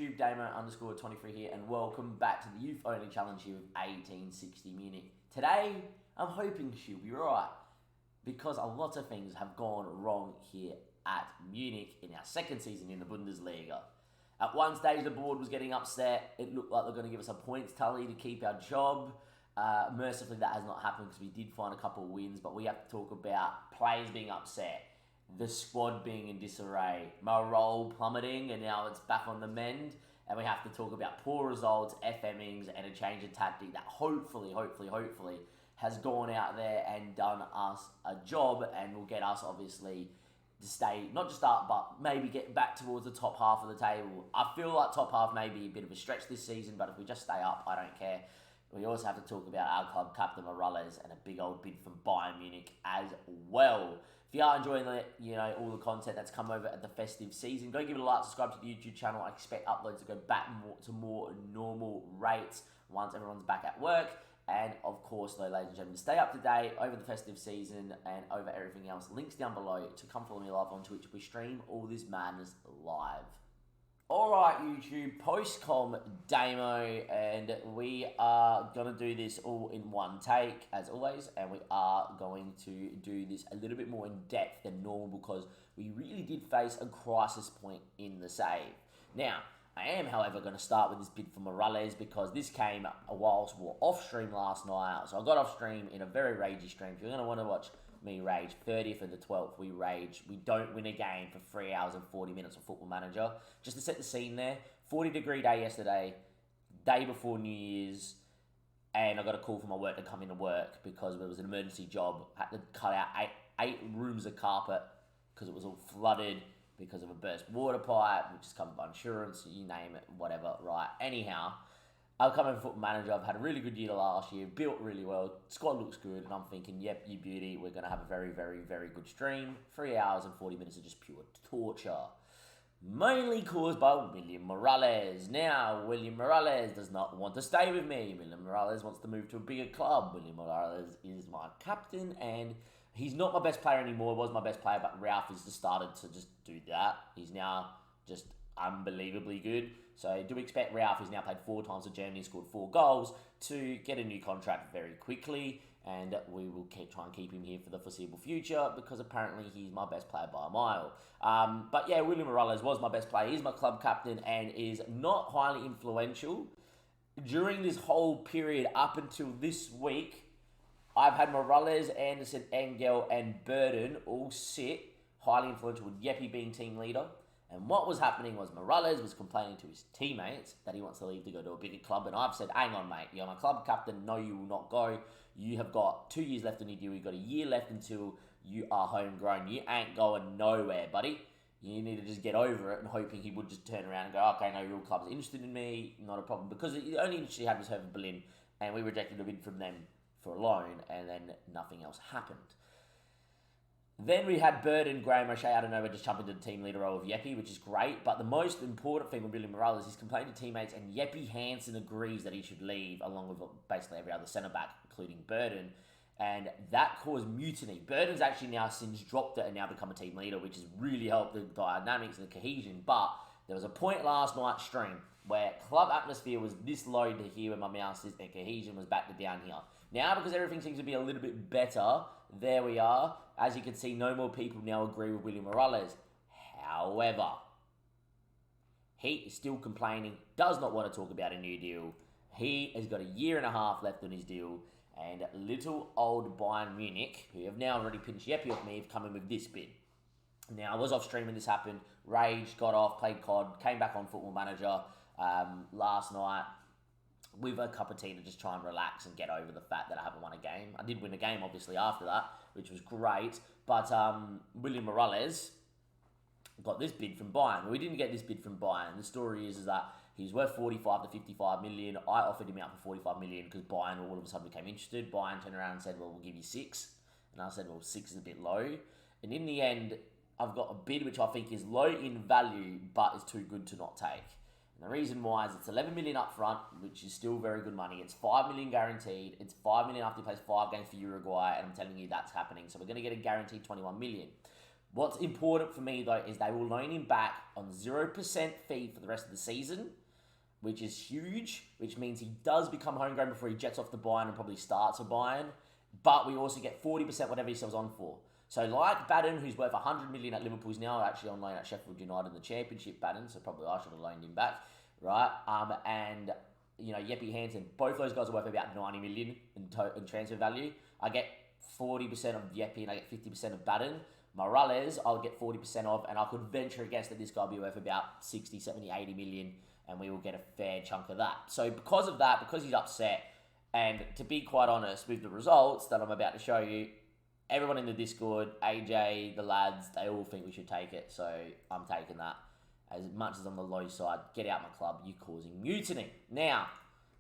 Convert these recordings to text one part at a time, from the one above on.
YouTube, Damo_23 here, and welcome back to the Youth Only Challenge here with 1860 Munich. Today, I'm hoping she'll be right, because a lot of things have gone wrong here at Munich in our second season in the Bundesliga. At one stage, the board was getting upset. It looked like they're going to give us a points tally to keep our job. Mercifully, that has not happened because we did find a couple of wins, but we have to talk about players being upset, the squad being in disarray, morale plummeting, and now it's back on the mend. And we have to talk about poor results, FMings, and a change of tactic that hopefully has gone out there and done us a job and will get us obviously to stay, not just up, but maybe get back towards the top half of the table. I feel like top half may be a bit of a stretch this season, but if we just stay up, I don't care. We also have to talk about our club captain Morales and a big old bid from Bayern Munich as well. If you are enjoying all the content that's come over at the festive season, go give it a like, subscribe to the YouTube channel. I expect uploads to go back to more normal rates once everyone's back at work. And of course, though, ladies and gentlemen, stay up to date over the festive season and over everything else. Links down below to come follow me live on Twitch. We stream all this madness live. Alright, YouTube, post-com Damo, and we are going to do this all in one take, as always, and we are going to do this a little bit more in depth than normal because we really did face a crisis point in the save. Now, I am, however, going to start with this bid for Morales because this came whilst we were off-stream last night, so I got off-stream in a very ragey stream. If you're going to want to watch me rage, 30th of the 12th, we rage. We don't win a game for 3 hours and 40 minutes of Football Manager. Just to set the scene there, 40-degree day yesterday, day before New Year's, and I got a call from my work to come into work because it was an emergency job. I had to cut out eight rooms of carpet because it was all flooded because of a burst water pipe, which is covered by insurance, you name it, whatever, right? Anyhow, I've come in Football Manager. I've had a really good year last year, built really well, squad looks good, and I'm thinking, yep, you beauty, we're going to have a very, very, very good stream. 3 hours and 40 minutes of just pure torture. Mainly caused by William Morales. Now, William Morales does not want to stay with me. William Morales wants to move to a bigger club. William Morales is my captain, and he's not my best player anymore. He was my best player, but Ralph has just started to just do that. He's now just unbelievably good. So do expect Ralph, who's now played 4 times for Germany and scored 4 goals, to get a new contract very quickly, and we will try and keep him here for the foreseeable future because apparently he's my best player by a mile. But yeah, William Morales was my best player. He's my club captain and is not highly influential. During this whole period up until this week, I've had Morales, Anderson, Engel, and Burden all sit highly influential, with Yeppy being team leader. And what was happening was Morales was complaining to his teammates that he wants to leave to go to a bigger club. And I've said, hang on, mate, you're my club captain. No, you will not go. You have got 2 years left on your deal. You've got a year left until you are homegrown. You ain't going nowhere, buddy. You need to just get over it, and hoping he would just turn around and go, okay, no, your club's interested in me. Not a problem. Because the only interest he had was Hertha Berlin, and we rejected a bid from them for a loan, and then nothing else happened. Then we had Burden, Graham O'Shea out of nowhere just jump into the team leader role of Yeppy, which is great. But the most important thing with William Morales is he's complaining to teammates, and Yeppy Hansen agrees that he should leave, along with basically every other centre-back, including Burden. And that caused mutiny. Burden's actually now since dropped it and now become a team leader, which has really helped the dynamics and the cohesion. But there was a point last night's stream where club atmosphere was this low to here where my mouse is, and cohesion was back to down here. Now, because everything seems to be a little bit better, there we are. As you can see, no more people now agree with William Morales. However, he is still complaining, does not want to talk about a new deal. He has got a year and a half left on his deal, and little old Bayern Munich, who have now already pinched Yeppy off me, have come in with this bid. Now, I was off stream when this happened, raged, got off, played COD, came back on Football Manager last night with a cup of tea to just try and relax and get over the fact that I haven't won a game. I did win a game, obviously, after that, which was great. But William Morales got this bid from Bayern. We didn't get this bid from Bayern. The story is that he's worth 45 to 55 million. I offered him out for 45 million because Bayern all of a sudden became interested. Bayern turned around and said, well, we'll give you 6. And I said, well, 6 is a bit low. And in the end, I've got a bid which I think is low in value, but is too good to not take. And the reason why is it's 11 million up front, which is still very good money. It's 5 million guaranteed. It's 5 million after he plays 5 games for Uruguay, and I'm telling you that's happening. So we're going to get a guaranteed 21 million. What's important for me, though, is they will loan him back on 0% fee for the rest of the season, which is huge, which means he does become homegrown before he jets off to Bayern and probably starts a Bayern. But we also get 40% whatever he sells on for. So like Baden, who's worth 100 million at Liverpool, is now actually on loan at Sheffield United in the Championship, Baden, so probably I should have loaned him back, right? And, Jeppe Hansen, both those guys are worth about 90 million in transfer value. I get 40% of Jeppe and I get 50% of Baden. Morales, I'll get 40% of, and I could venture a guess that this guy will be worth about 60, 70, 80 million, and we will get a fair chunk of that. So because of that, because he's upset, and to be quite honest with the results that I'm about to show you, everyone in the Discord, AJ, the lads, they all think we should take it. So I'm taking that. As much as on the low side, get out my club, you're causing mutiny. Now,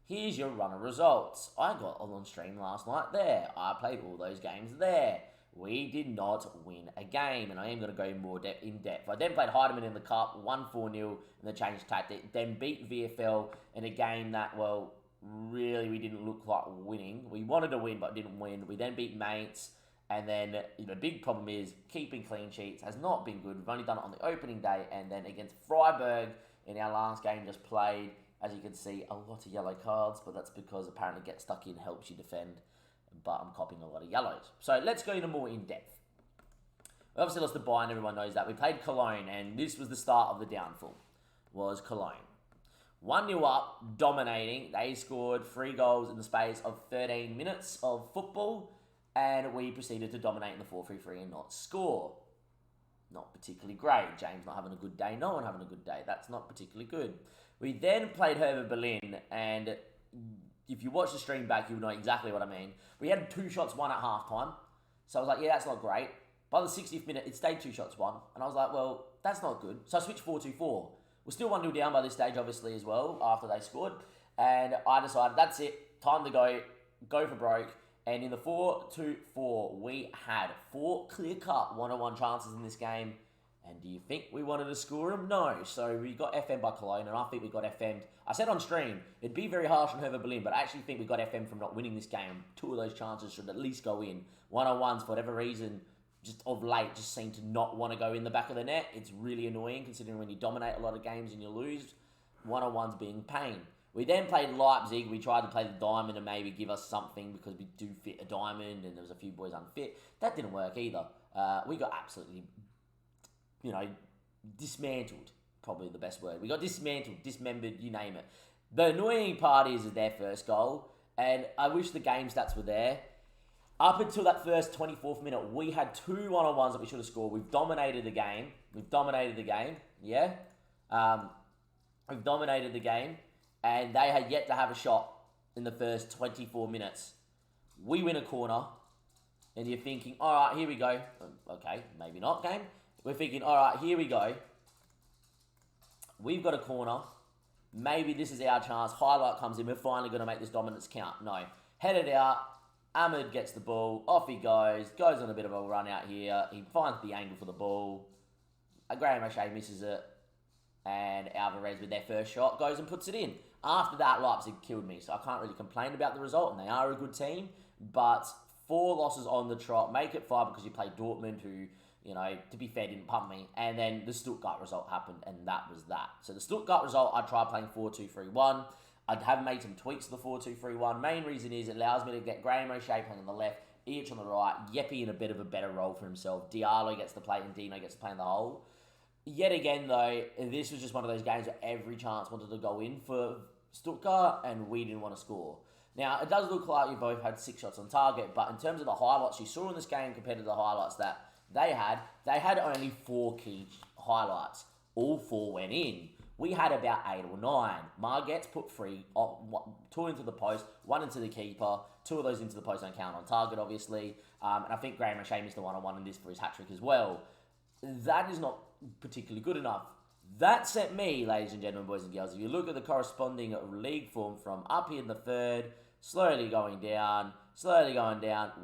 here's your run of results. I got on stream last night there. I played all those games there. We did not win a game, and I am going to go more in depth. I then played Heidemann in the Cup, won 4-0 in the change tactic, then beat VFL in a game that, well, really we didn't look like winning. We wanted to win, but didn't win. We then beat Mates, and then, the big problem is keeping clean sheets has not been good. We've only done it on the opening day, and then against Freiburg in our last game just played, as you can see, a lot of yellow cards, but that's because apparently get stuck in helps you defend, but I'm copying a lot of yellows. So let's go into more in depth. We obviously lost to Bayern, everyone knows that. We played Cologne, and this was the start of the downfall, was Cologne. 1-0 up, dominating. They scored 3 goals in the space of 13 minutes of football, and we proceeded to dominate in the 4-3-3 and not score. Not particularly great. James not having a good day. No one having a good day. That's not particularly good. We then played Hertha Berlin, and if you watch the stream back, you'll know exactly what I mean. We had 2 shots won at halftime, so I was like, yeah, that's not great. By the 60th minute, it stayed 2 shots won, and I was like, well, that's not good. So I switched 4-2-4. We're still 1-0 down by this stage, obviously, as well, after they scored, and I decided, that's it, time to go for broke. And in the 4-2-4, we had 4 clear-cut one-on-one chances in this game. And do you think we wanted to score them? No. So we got FM by Cologne, and I think we got FM'd. I said on stream, it'd be very harsh on Hertha Berlin, but I actually think we got FM from not winning this game. 2 of those chances should at least go in. One-on-ones, for whatever reason, just of late, just seem to not want to go in the back of the net. It's really annoying, considering when you dominate a lot of games and you lose, one-on-ones being pain. We then played Leipzig. We tried to play the diamond and maybe give us something because we do fit a diamond, and there was a few boys unfit. That didn't work either. We got absolutely, dismantled. Probably the best word. We got dismantled, dismembered, you name it. The annoying part is their first goal, and I wish the game stats were there. Up until that first 24th minute, we had 2 one-on-ones that we should have scored. We've dominated the game. Yeah? We've dominated the game. And they had yet to have a shot in the first 24 minutes. We win a corner, and you're thinking, all right, here we go. Okay, maybe not, game. We're thinking, all right, here we go. We've got a corner. Maybe this is our chance. Highlight comes in. We're finally going to make this dominance count. No. Headed out. Ahmed gets the ball. Off he goes. Goes on a bit of a run out here. He finds the angle for the ball. Graham O'Shea misses it. And Alvarez, with their first shot, goes and puts it in. After that, Leipzig killed me, so I can't really complain about the result, and they are a good team, but 4 losses on the trot, make it 5 because you played Dortmund, who, to be fair, didn't pump me, and then the Stuttgart result happened, and that was that. So the Stuttgart result, I tried playing 4-2-3-1. I'd have made some tweaks to the 4-2-3-1. Main reason is it allows me to get Graham O'Shea playing on the left, Each on the right, Jeppe in a bit of a better role for himself, Diallo gets to play, and Dino gets to play in the hole. Yet again, though, this was just one of those games where every chance wanted to go in for Stuttgart, and we didn't want to score. Now, it does look like we both had 6 shots on target, but in terms of the highlights you saw in this game compared to the highlights that they had only 4 key highlights. All 4 went in. We had about 8 or 9. Marget's put 3, 2 into the post, 1 into the keeper, 2 of those into the post don't count on target, obviously. And I think Graham O'Shea missed the one-on-one in this for his hat-trick as well. That is not particularly good enough. That sent me, ladies and gentlemen, boys and girls, if you look at the corresponding league form from up here in the 3rd, slowly going down,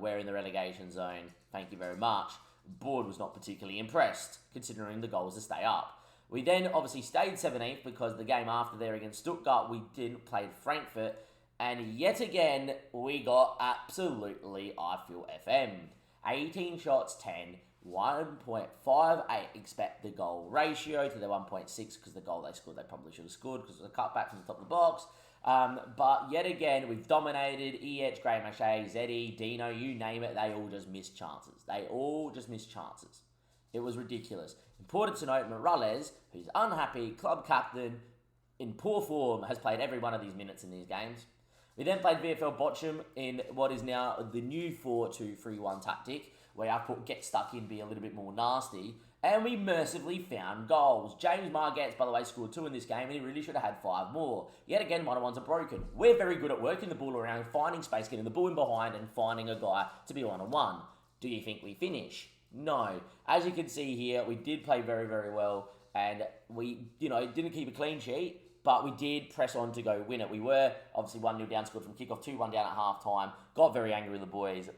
we're in the relegation zone. Thank you very much. Board was not particularly impressed, considering the goal was to stay up. We then obviously stayed 17th because the game after there against Stuttgart, we didn't play Frankfurt, and yet again, we got absolutely, I feel, FM'd. 18 shots, 10. 1.58 expected goal ratio to their 1.6 because the goal they scored they probably should have scored because it was a cutback from the top of the box. But yet again, we've dominated. EH, Gray Mache, Zeddy, Dino, you name it, they all just missed chances. It was ridiculous. Important to note, Morales, who's unhappy, club captain, in poor form, has played every one of these minutes in these games. We then played VFL Bochum in what is now the new 4-2-3-1 tactic, where I put get stuck in, be a little bit more nasty, and we mercifully found goals. James Margetts, by the way, scored 2 in this game, and he really should have had 5 more. Yet again, one-on-ones are broken. We're very good at working the ball around, finding space, getting the ball in behind, and finding a guy to be one-on-one. Do you think we finish? No. As you can see here, we did play very, very well, and we, didn't keep a clean sheet, but we did press on to go win it. We were obviously 1-0 down, scored from kickoff, 2-1 down at half-time, got very angry with the boys,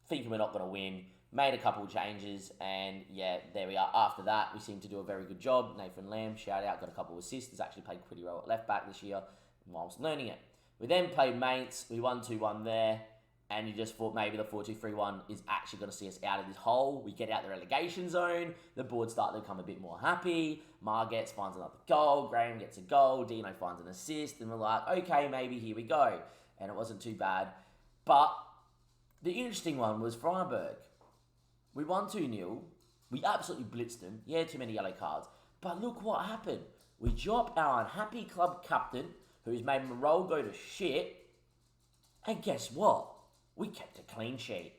thinking we're not going to win, made a couple of changes, and yeah, there we are. After that, we seemed to do a very good job. Nathan Lamb, shout out, got a couple of assists. He's actually played pretty well at left back this year whilst learning it. We then played Mates. We won 2-1 there, and you just thought maybe the 4-2-3-1 is actually going to see us out of this hole. We get out the relegation zone. The board start to become a bit more happy. Margetts finds another goal. Graham gets a goal. Dino finds an assist, and we're like, okay, maybe here we go. And it wasn't too bad. But the interesting one was Freiburg. We won 2-0. We absolutely blitzed them. Yeah, too many yellow cards. But look what happened. We dropped our unhappy club captain, who's made Morale go to shit. And guess what? We kept a clean sheet.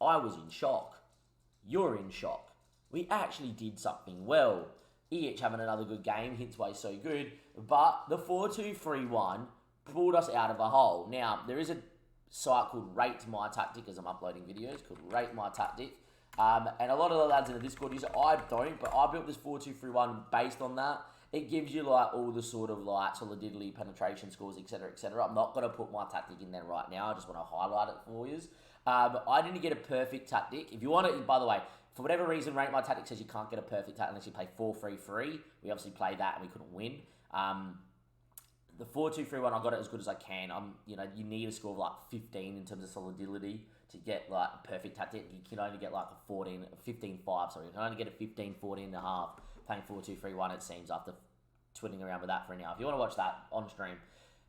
I was in shock. You're in shock. We actually did something well. EH having another good game, hence why he's so good. But the 4-2-3-1 pulled us out of a hole. Now, there is a site called Rate My Tactic as I'm uploading videos, called Rate My Tactic. And a lot of the lads in the Discord use it. I don't, but I built this 4-2-3-1 based on that. It gives you all the sort of solidity, penetration scores, etc., etc. I'm not going to put my tactic in there right now. I just want to highlight it for you. I didn't get a perfect tactic. If you want it, by the way, for whatever reason, Rate My Tactic says you can't get a perfect tactic unless you play 4-3-3. We obviously played that and we couldn't win. The 4-2-3-1, I got it as good as I can. You need a score of 15 in terms of solidity to get a perfect tactic. You can only get a 15-5, sorry. You can only get a 15, 14 and a half playing 4-2-3-1, it seems, after twiddling around with that for an hour. If you want to watch that on stream.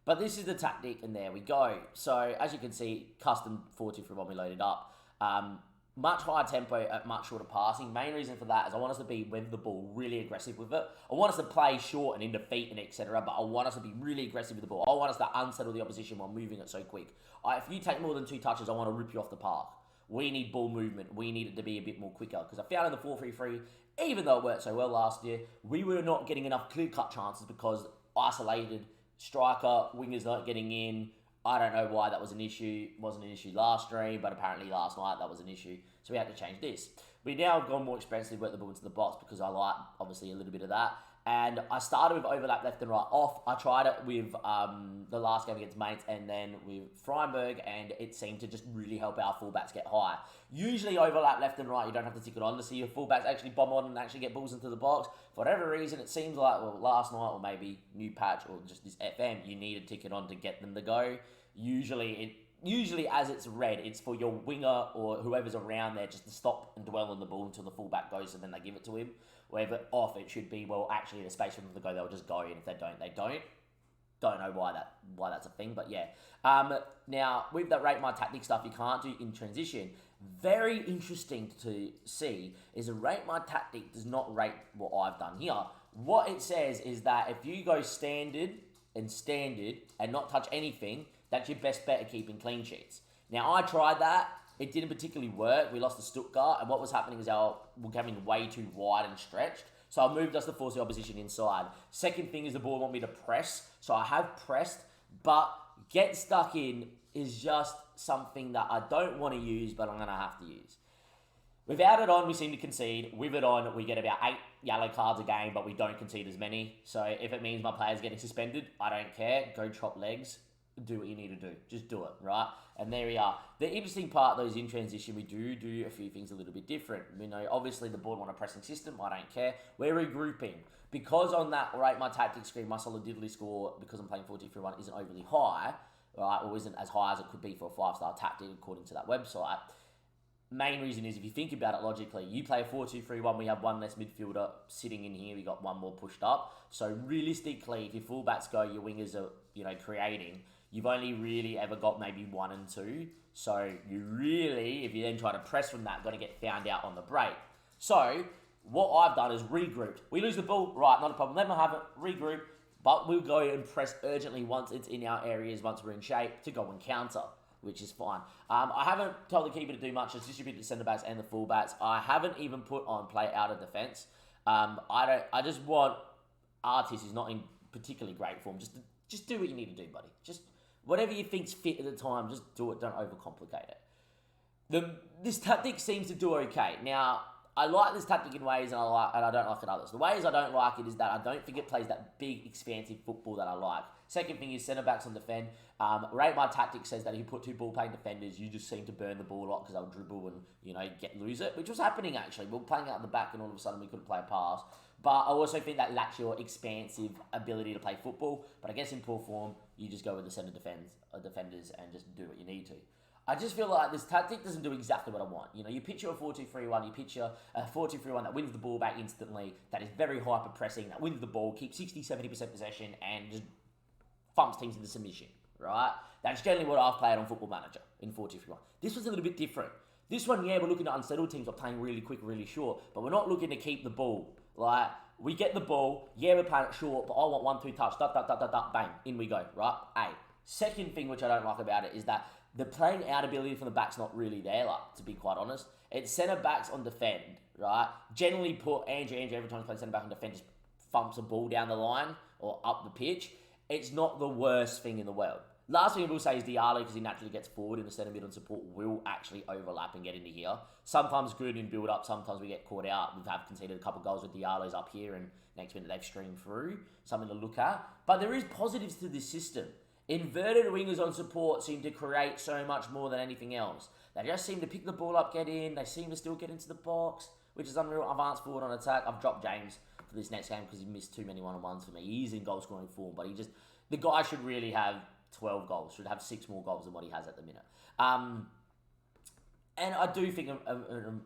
But this is the tactic, and there we go. So, as you can see, custom 4-2-3-1 we loaded up. Much higher tempo at much shorter passing. Main reason for that is I want us to be with the ball, really aggressive with it. I want us to play short and into feet and etc. But I want us to be really aggressive with the ball. I want us to unsettle the opposition while moving it so quick. If you take more than 2 touches, I want to rip you off the park. We need ball movement. We need it to be a bit more quicker. Because I found in the 4-3-3, even though it worked so well last year, we were not getting enough clear-cut chances because isolated striker, wingers not getting in. I don't know why that was an issue. It wasn't an issue last stream, but apparently last night that was an issue. So we had to change this. We now have gone more expensive, work the ball into the box because I like, obviously, a little bit of that. And I started with overlap left and right off. I tried it with the last game against Mates and then with Freiburg, and it seemed to just really help our fullbacks get high. Usually overlap left and right, you don't have to tick it on to see your fullbacks actually bomb on and actually get balls into the box. For whatever reason, it seems like, last night or maybe new patch or just this FM, you need to tick it on to get them to go. Usually as it's red, it's for your winger or whoever's around there just to stop and dwell on the ball until the fullback goes and then they give it to him. Wherever off, it should be, actually there's space for them to go, they'll just go, and if they don't, they don't. Don't know why that's a thing, but yeah. Now, with that Rate My Tactic stuff, you can't do in transition. Very interesting to see is a Rate My Tactic does not rate what I've done here. What it says is that if you go standard and not touch anything, that's your best bet at keeping clean sheets. Now, I tried that. It didn't particularly work. We lost to Stuttgart, and what was happening is we're becoming way too wide and stretched. So I moved us to force the opposition inside. Second thing is the ball want me to press. So I have pressed, but get stuck in is just something that I don't want to use, but I'm going to have to use. Without it on, we seem to concede. With it on, we get about 8 yellow cards a game, but we don't concede as many. So if it means my player's getting suspended, I don't care. Go chop legs. Do what you need to do. Just do it, right? And there we are. The interesting part, though, is in transition, we do a few things a little bit different. Obviously, the board want a pressing system. I don't care. We're regrouping. Because on that Rate My Tactic screen, my solidity score, because I'm playing 4-2-3-1, isn't overly high, right? Or isn't as high as it could be for a 5-star tactic, according to that website. main reason is, if you think about it logically, you play a 4-2-3-1, we have one less midfielder sitting in here, we got one more pushed up. So realistically, if your fullbacks go, your wingers are, creating, you've only really ever got maybe 1 and 2. So you really, if you then try to press from that, going to get found out on the break. So what I've done is regrouped. We lose the ball, right, not a problem. Let them have it, regroup, but we'll go and press urgently once it's in our areas, once we're in shape, to go and counter, which is fine. I haven't told the keeper to do much. Just distribute the centre-backs and the full-backs. I haven't even put on play out of defence. I just want Artis, who's not in particularly great form, just do what you need to do, buddy. Just whatever you think's fit at the time, just do it. Don't overcomplicate it. This tactic seems to do okay. Now, I like this tactic in ways, and I don't like it in others. The ways I don't like it is that I don't think it plays that big, expansive football that I like. Second thing is centre-backs on defend. Rate My Tactic says that if you put 2 ball-playing defenders, you just seem to burn the ball a lot because they'll dribble and, lose it, which was happening, actually. We were playing out in the back, and all of a sudden we couldn't play a pass. But I also think that lacks your expansive ability to play football. But I guess in poor form, you just go with the centre defenders and just do what you need to. I just feel like this tactic doesn't do exactly what I want. You picture a 4-2-3-1, you picture a 4-2-3-1 that wins the ball back instantly, that is very hyper-pressing, that wins the ball, keeps 60-70% possession, and just thumps teams into submission, right? That's generally what I've played on Football Manager in 4-2-3-1. This was a little bit different. This one, we're looking at unsettled teams are playing really quick, really short, but we're not looking to keep the ball. Like, we get the ball, we're playing it short, but I want 1-2 touch, bang, in we go, right? Second thing which I don't like about it is that the playing out ability from the back's not really there, to be quite honest. It's centre-backs on defend, right? Generally put Andrew every time he's playing centre-back on defend, just thumps a ball down the line or up the pitch. It's not the worst thing in the world. Last thing I will say is Diallo, because he naturally gets forward in the centre mid and support, will actually overlap and get into here. Sometimes good in build-up, sometimes we get caught out. We've conceded a couple goals with Diallo's up here, and next minute they've streamed through. Something to look at. But there is positives to this system. Inverted wingers on support seem to create so much more than anything else. They just seem to pick the ball up, get in. They seem to still get into the box, which is unreal. Advanced forward on attack. I've dropped James for this next game because he missed too many one-on-ones for me. He's in goal-scoring form, but the guy should really have 12 goals. Should have 6 more goals than what he has at the minute. And I do think a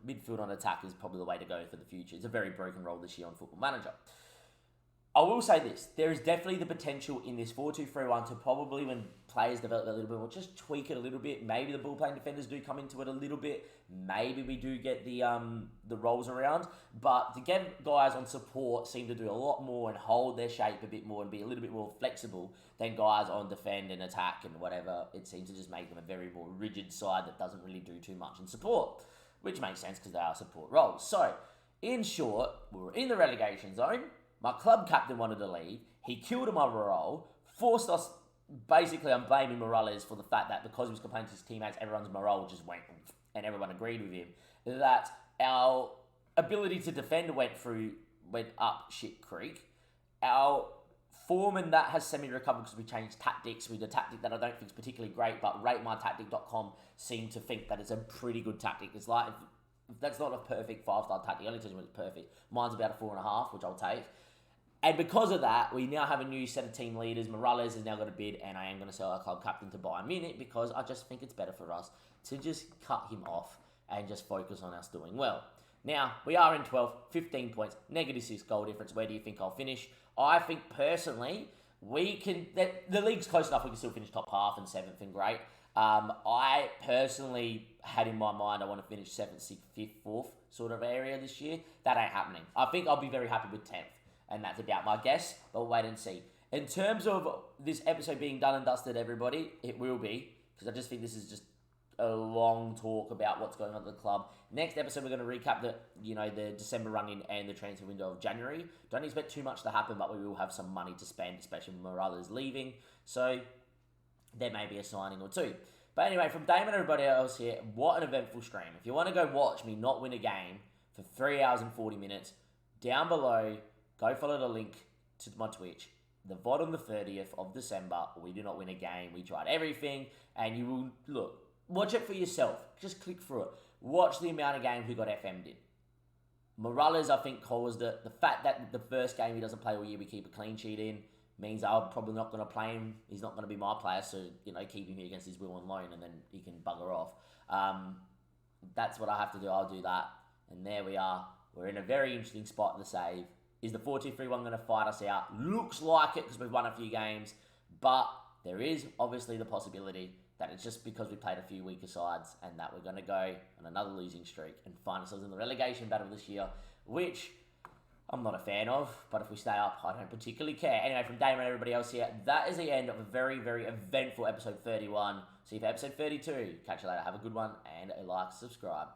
midfield on attack is probably the way to go for the future. It's a very broken role this year on Football Manager. I will say this, there is definitely the potential in this 4-2-3-1 to probably, when players develop a little bit more, just tweak it a little bit. Maybe the ball-playing defenders do come into it a little bit. Maybe we do get the rolls around. But to get guys on support seem to do a lot more and hold their shape a bit more and be a little bit more flexible than guys on defend and attack and whatever. It seems to just make them a very more rigid side that doesn't really do too much in support, which makes sense because they are support roles. So, in short, we were in the relegation zone. My club captain wanted to leave. He killed my role, forced us. Basically, I'm blaming Morales for the fact that because he was complaining to his teammates, everyone's morale just went, and everyone agreed with him, that our ability to defend went up shit creek. Our foreman that has semi-recovered because we changed tactics with a tactic that I don't think is particularly great, but ratemytactic.com seem to think that it's a pretty good tactic. It's like, if that's not a perfect 5-star tactic, only tells you when it's perfect. Mine's about a 4.5, which I'll take. And because of that, we now have a new set of team leaders. Morales has now got a bid, and I am going to sell our club captain to buy a minute because I just think it's better for us to just cut him off and just focus on us doing well. Now, we are in 12th, 15 points, -6 goal difference. Where do you think I'll finish? I think, personally, the league's close enough we can still finish top half and 7th and great. I personally had in my mind I want to finish 7th, 6th, 5th, 4th sort of area this year. That ain't happening. I think I'll be very happy with 10th. And that's about my guess, but we'll wait and see. In terms of this episode being done and dusted, everybody, it will be, because I just think this is just a long talk about what's going on at the club. Next episode, we're going to recap the December run-in and the transfer window of January. Don't expect too much to happen, but we will have some money to spend, especially when Morales leaving. So there may be a signing or two. But anyway, from Damon and everybody else here, what an eventful stream. If you want to go watch me not win a game for 3 hours and 40 minutes, down below, go follow the link to my Twitch. The VOD on the 30th of December, we do not win a game. We tried everything, and you will, watch it for yourself. Just click through it. Watch the amount of games we got FM'd in. Morales, I think, caused it. The fact that the first game he doesn't play all year, we keep a clean sheet in, means I'm probably not going to play him. He's not going to be my player, so, keep him here against his will on loan, and then he can bugger off. That's what I have to do. I'll do that. And there we are. We're in a very interesting spot in the save. Is the 4-2-3-1 going to fight us out? Looks like it because we've won a few games. But there is obviously the possibility that it's just because we played a few weaker sides and that we're going to go on another losing streak and find ourselves in the relegation battle this year, which I'm not a fan of, but if we stay up, I don't particularly care. Anyway, from Damon and everybody else here, that is the end of a very, very eventful episode 31. See you for episode 32. Catch you later. Have a good one and a like, subscribe.